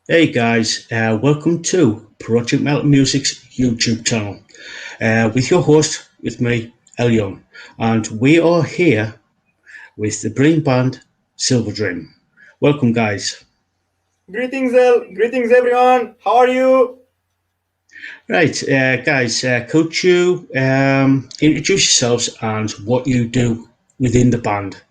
Hey guys, welcome to Project Metal Music's YouTube channel with your host, with me, Elion, and we are here with the brilliant band Silver Dream. Welcome, guys. Greetings, El. Greetings, everyone. How are you? Right, guys, could you introduce yourselves and what you do within the band?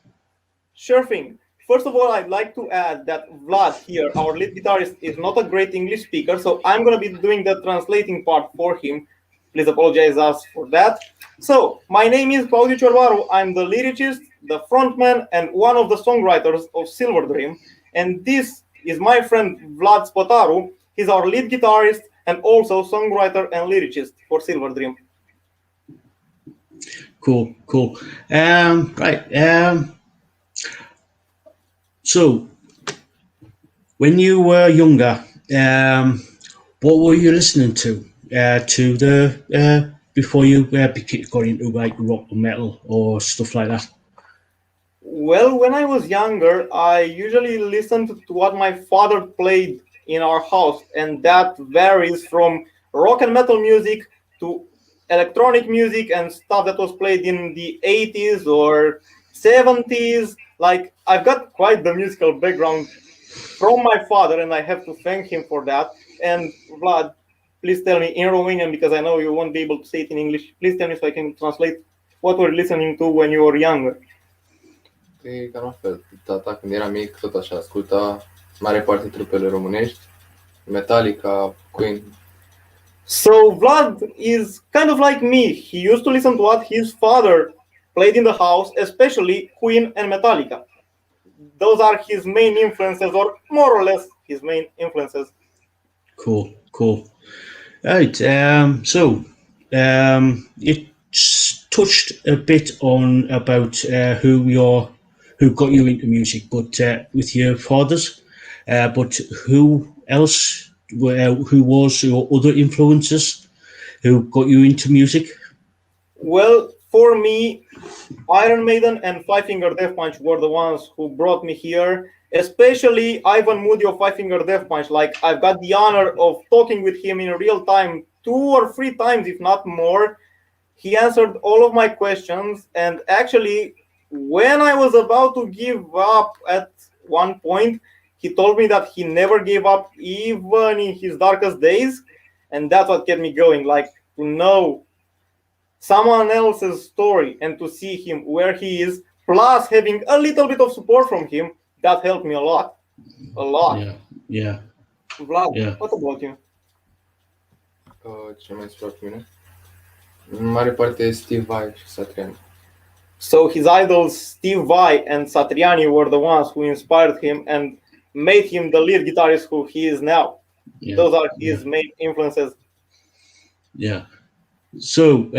Sure thing. First of all, I'd like to add that Vlad here, our lead guitarist, is not a great English speaker, so I'm going to be doing the translating part for him. Please apologize us for that. So, my name is Claudiu Ciorbaru. I'm the lyricist, the frontman, and one of the songwriters of Silver Dream. And this is my friend Vlad Spotaru. He's our lead guitarist and also songwriter and lyricist for Silver Dream. Cool. Right. So, when you were younger, what were you listening to the before you got into like rock or metal or stuff like that? Well, when I was younger, I usually listened to what my father played in our house, and that varies from rock and metal music to electronic music and stuff that was played in the 80s or 70s. Like, I've got quite the musical background from my father, and I have to thank him for that. And Vlad, please tell me in Romanian because I know you won't be able to say it in English. Please tell me so I can translate what we're listening to when you were younger. E cam la fel. Tata, când era mic, tot așa asculta mare parte trupele românești, Metallica, Queen. So Vlad is kind of like me. He used to listen to what his father played in the house, especially Queen and Metallica. Those are his main influences, or more or less his main influences. Cool. Right. It touched a bit on about who got you into music, but with your fathers. But who else? Who was your other influences? Who got you into music? Well, for me, Iron Maiden and Five Finger Death Punch were the ones who brought me here. Especially Ivan Moody of Five Finger Death Punch. Like, I've got the honor of talking with him in real time 2 or 3 times, if not more. He answered all of my questions, and actually, when I was about to give up at one point, he told me that he never gave up even in his darkest days, and that's what kept me going. Like, to know someone else's story and to see him where he is, plus having a little bit of support from him, that helped me a lot. Yeah. Vlad, Yeah. what about you? Ce mai inspira pe mine? În mare parte Steve Vai și Satriani. So his idols Steve Vai and Satriani were the ones who inspired him and made him the lead guitarist who he is now. Yeah. Those are his main influences. Yeah. So,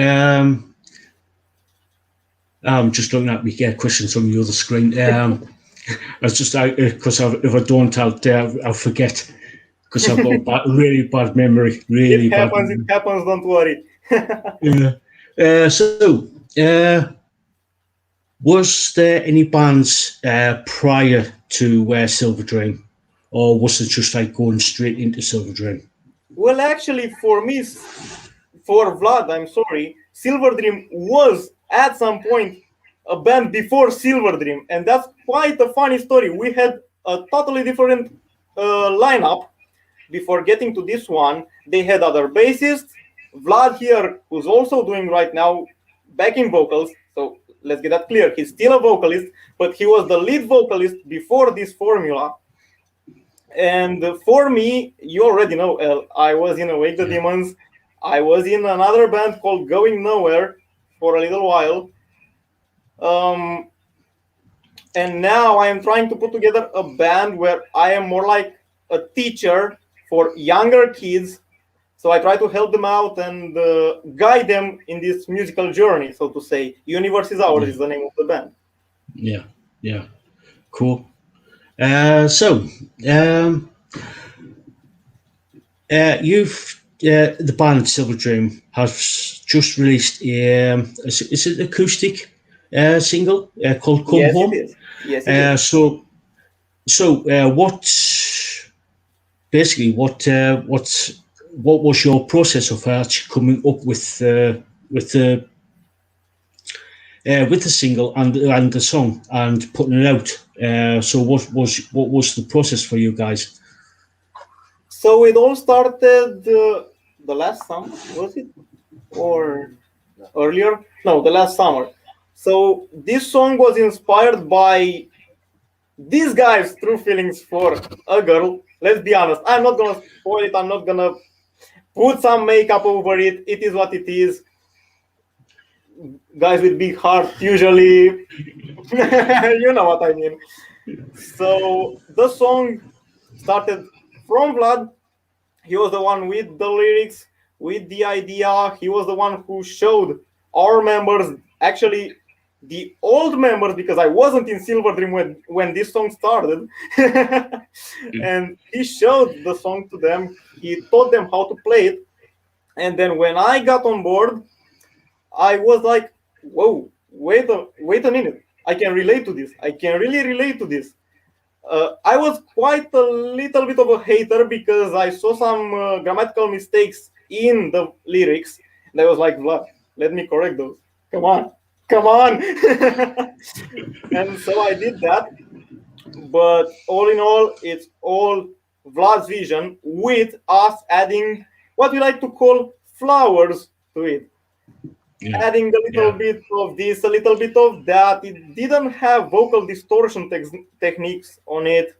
I'm just looking at my questions on the other screen. I was just out because if I don't, I'll forget because I've got a really bad memory. Really It happens. Don't worry. Was there any bands prior to Silver Dream, or was it just like going straight into Silver Dream? Well, actually, for me, for Vlad, I'm sorry, Silver Dream was at some point a band before Silver Dream, and that's quite a funny story. We had a totally different lineup before getting to this one. They had other bassists. Vlad here, who's also doing right now backing vocals. So let's get that clear. He's still a vocalist, but he was the lead vocalist before this formula. And for me, you already know, El, I was in Awake the Demons. I was in another band called Going Nowhere for a little while. And now I am trying to put together a band where I am more like a teacher for younger kids. So I try to help them out and guide them in this musical journey, so to say. Universe is Ours is the name of the band. Yeah. Cool. You've the band Silver Dream has just released is it acoustic single called "Come Yes, Home"? it is. Yes, it is. So what basically, what was your process of actually coming up with the with the single and the song and putting it out? So what was the process for you guys? So it all started the last summer, was it? Or earlier? No, the last summer. So this song was inspired by these guys' true feelings for a girl. Let's be honest. I'm not gonna spoil it. I'm not gonna put some makeup over it. It is what it is. Guys with big hearts usually, you know what I mean. So the song started from Vlad. He was the one with the lyrics, with the idea. He was the one who showed our members, actually the old members, because I wasn't in Silver Dream when this song started. And he showed the song to them. He taught them how to play it. And then when I got on board, I was like, whoa, wait a minute. I can relate to this. I can really relate to this. I was quite a little bit of a hater because I saw some grammatical mistakes in the lyrics, and I was like, Vlad, let me correct those. Come on, come on. And so I did that. But all in all, it's all Vlad's vision with us adding what we like to call flowers to it. Yeah, Adding a little yeah, bit of this, a little bit of that. It didn't have vocal distortion techniques on it,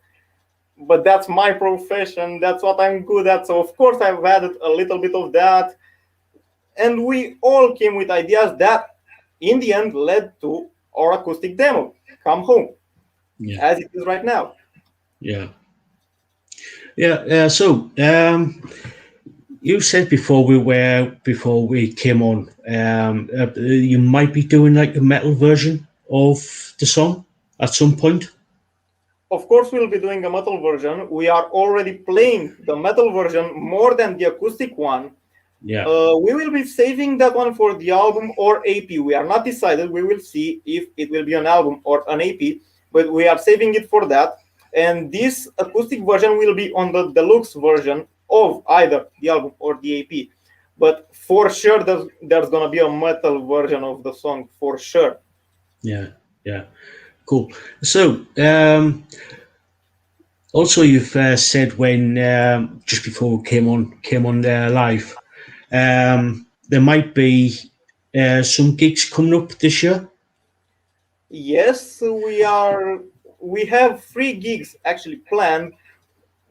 but that's my profession. That's what I'm good at. So of course I've added a little bit of that, and we all came with ideas that, in the end, led to our acoustic demo, "Come Home," yeah, as it is right now. yeah, yeah. So you said before we came on, you might be doing like a metal version of the song at some point. Of course, we'll be doing a metal version. We are already playing the metal version more than the acoustic one. Yeah, We will be saving that one for the album or AP. We are not decided. We will see if it will be an album or an AP, but we are saving it for that. And this acoustic version will be on the deluxe version of either the album or the AP. But for sure, there's going to be a metal version of the song, for sure. yeah, yeah. Cool. So also you've said when just before we came on live, there might be some gigs coming up this year. Yes, we have 3 gigs actually planned.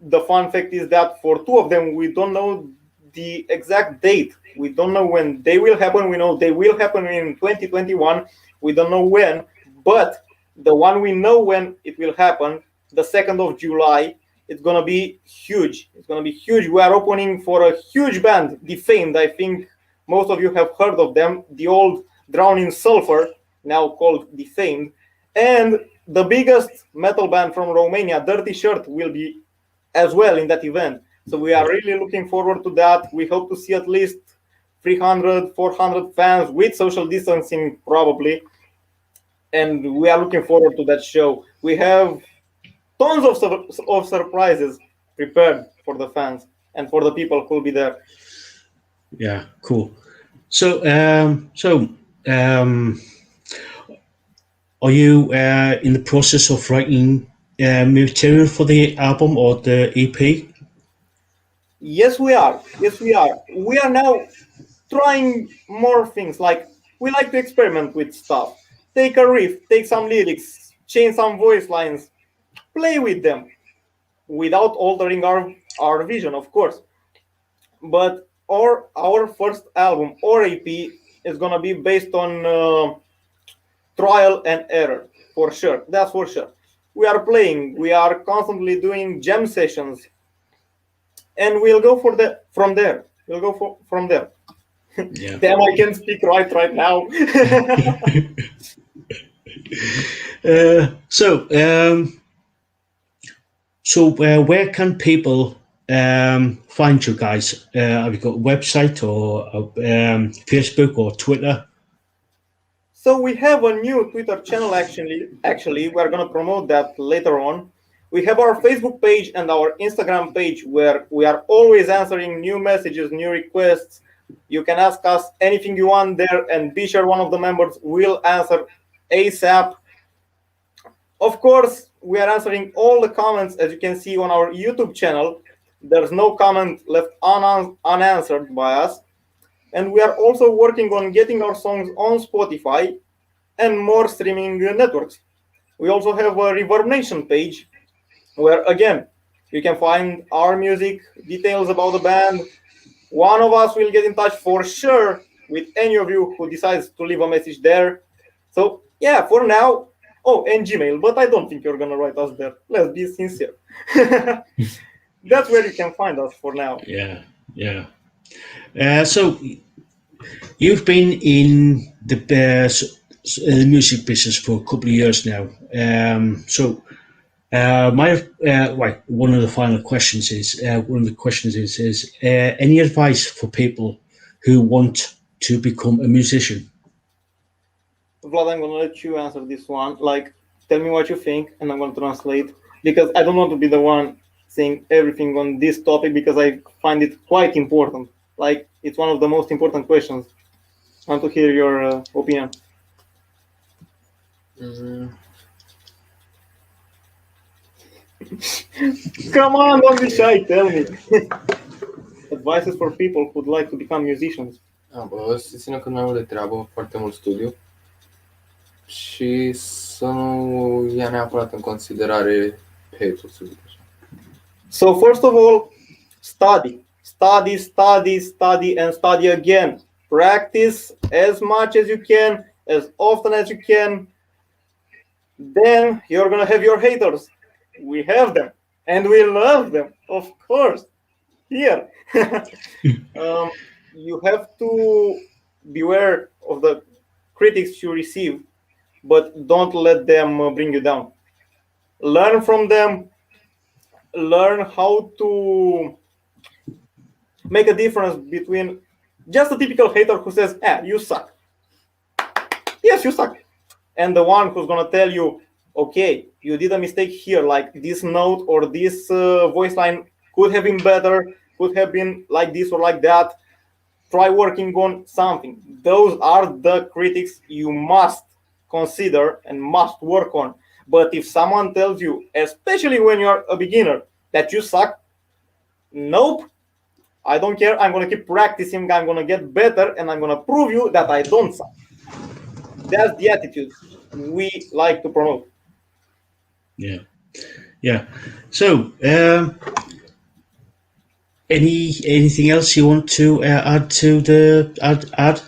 The fun fact is that for 2 of them, we don't know the exact date. We don't know when they will happen. We know they will happen in 2021. We don't know when, but the one we know when it will happen, the 2nd of July, it's going to be huge. It's going to be huge. We are opening for a huge band, Defamed. I think most of you have heard of them, the old Drown in Sulfur, now called Defamed. And the biggest metal band from Romania, Dirty Shirt, will be as well in that event. So we are really looking forward to that. We hope to see at least 300, 400 fans with social distancing probably. And we are looking forward to that show. We have tons of surprises prepared for the fans and for the people who will be there. Yeah, cool. So are you in the process of writing material for the album or the EP? Yes, we are. Yes, we are. We are now trying more things. Like, we like to experiment with stuff. Take a riff, take some lyrics, change some voice lines, play with them without altering our vision, of course. But our first album or EP is gonna be based on trial and error, for sure. That's for sure. We are playing. We are constantly doing jam sessions, and we'll go for the from there. We'll go from there. Yeah. Damn, I can speak right now. Uh, so where can people find you guys? Have you got a website or Facebook or Twitter? So we have a new Twitter channel. Actually, we're gonna promote that later on. We have our Facebook page and our Instagram page where we are always answering new messages, new requests. You can ask us anything you want there, and be sure one of the members will answer ASAP. Of course, we are answering all the comments, as you can see on our YouTube channel. There's no comment left unanswered by us. And we are also working on getting our songs on Spotify and more streaming networks. We also have a Reverb Nation page where, again, you can find our music, details about the band. One of us will get in touch for sure with any of you who decides to leave a message there. So, yeah, for now, oh, and Gmail, but I don't think you're going to write us there. Let's be sincere. That's where you can find us for now. Yeah, yeah. So you've been in the music business for a couple of years now. One of the final questions is any advice for people who want to become a musician? Vlad, I'm going to let you answer this one. Like, tell me what you think, and I'm going to translate, because I don't want to be the one saying everything on this topic, because I find it quite important. Like, it's one of the most important questions. I want to hear your opinion. Come on, don't be shy, tell me. Advices for people who'd like to become musicians. Să țină cât mai mult de treabă, foarte mult studiu și să nu ia neapărat în considerare hate-ul, să zic așa. So first of all, study. Study, study, study, and study again. Practice as much as you can, as often as you can. Then you're gonna have your haters. We have them, and we love them, of course. Here, you have to beware of the critics you receive, but don't let them bring you down. Learn from them. Learn how to make a difference between just a typical hater who says, you suck. Yes, you suck. And the one who's going to tell you, okay, you did a mistake here, like this note or this voice line could have been better, could have been like this or like that. Try working on something. Those are the critics you must consider and must work on. But if someone tells you, especially when you're a beginner, that you suck, nope, I don't care. I'm going to keep practicing. I'm going to get better, and I'm going to prove you that I don't suck. That's the attitude we like to promote. Yeah, yeah. So, anything else you want to add to the ad?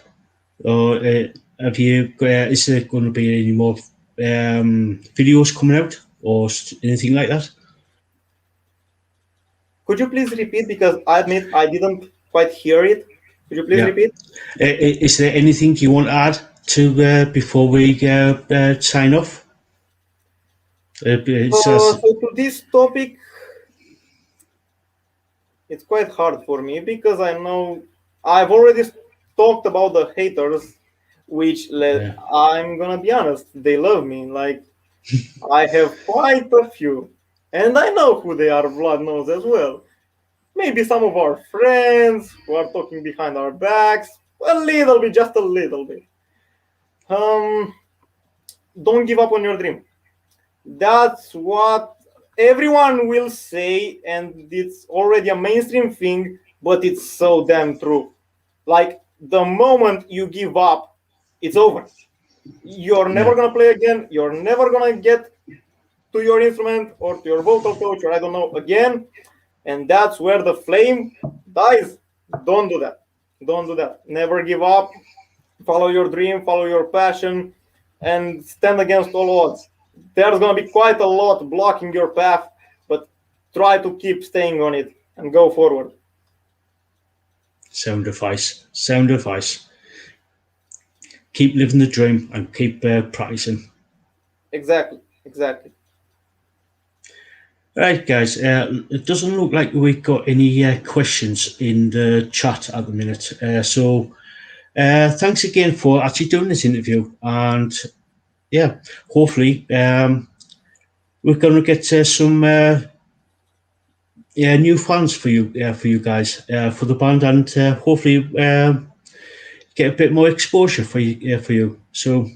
Or have you? Is there going to be any more videos coming out or anything like that? Could you please repeat, because I admit I didn't quite hear it. Could you please repeat? Is there anything you want to add to before we sign off? So to this topic, it's quite hard for me, because I know I've already talked about the haters, which I'm gonna be honest, they love me. Like, I have quite a few, and I know who they are. Vlad knows as well. Maybe some of our friends who are talking behind our backs, a little bit, just a little bit. Don't give up on your dream. That's what everyone will say, and it's already a mainstream thing, but it's so damn true. Like, the moment you give up, it's over. You're never going to play again. You're never going to get to your instrument or to your vocal coach, or I don't know, again. And that's where the flame dies. Don't do that. Don't do that. Never give up. Follow your dream, follow your passion, and stand against all odds. There's going to be quite a lot blocking your path, but try to keep staying on it and go forward. Sound advice. Sound advice. Keep living the dream and keep practicing. Exactly. Exactly. Right, guys. It doesn't look like we've got any questions in the chat at the minute. So thanks again for actually doing this interview. And yeah, hopefully we're going to get some new fans for you guys for the band, and hopefully get a bit more exposure for you. So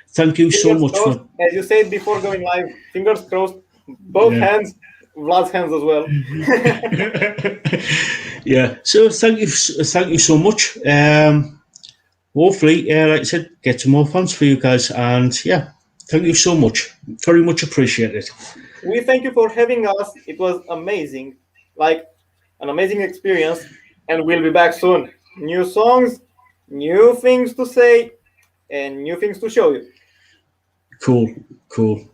thank you so Fingers much crossed, for. as you said before going live. Fingers crossed, both Yeah. hands, Vlad's hands as well. Yeah. So thank you so much. Hopefully, like I said, get some more fans for you guys, and yeah, thank you so much. Very much appreciated. We thank you for having us. It was amazing, like an amazing experience, and we'll be back soon. New songs, new things to say, and new things to show you. Cool.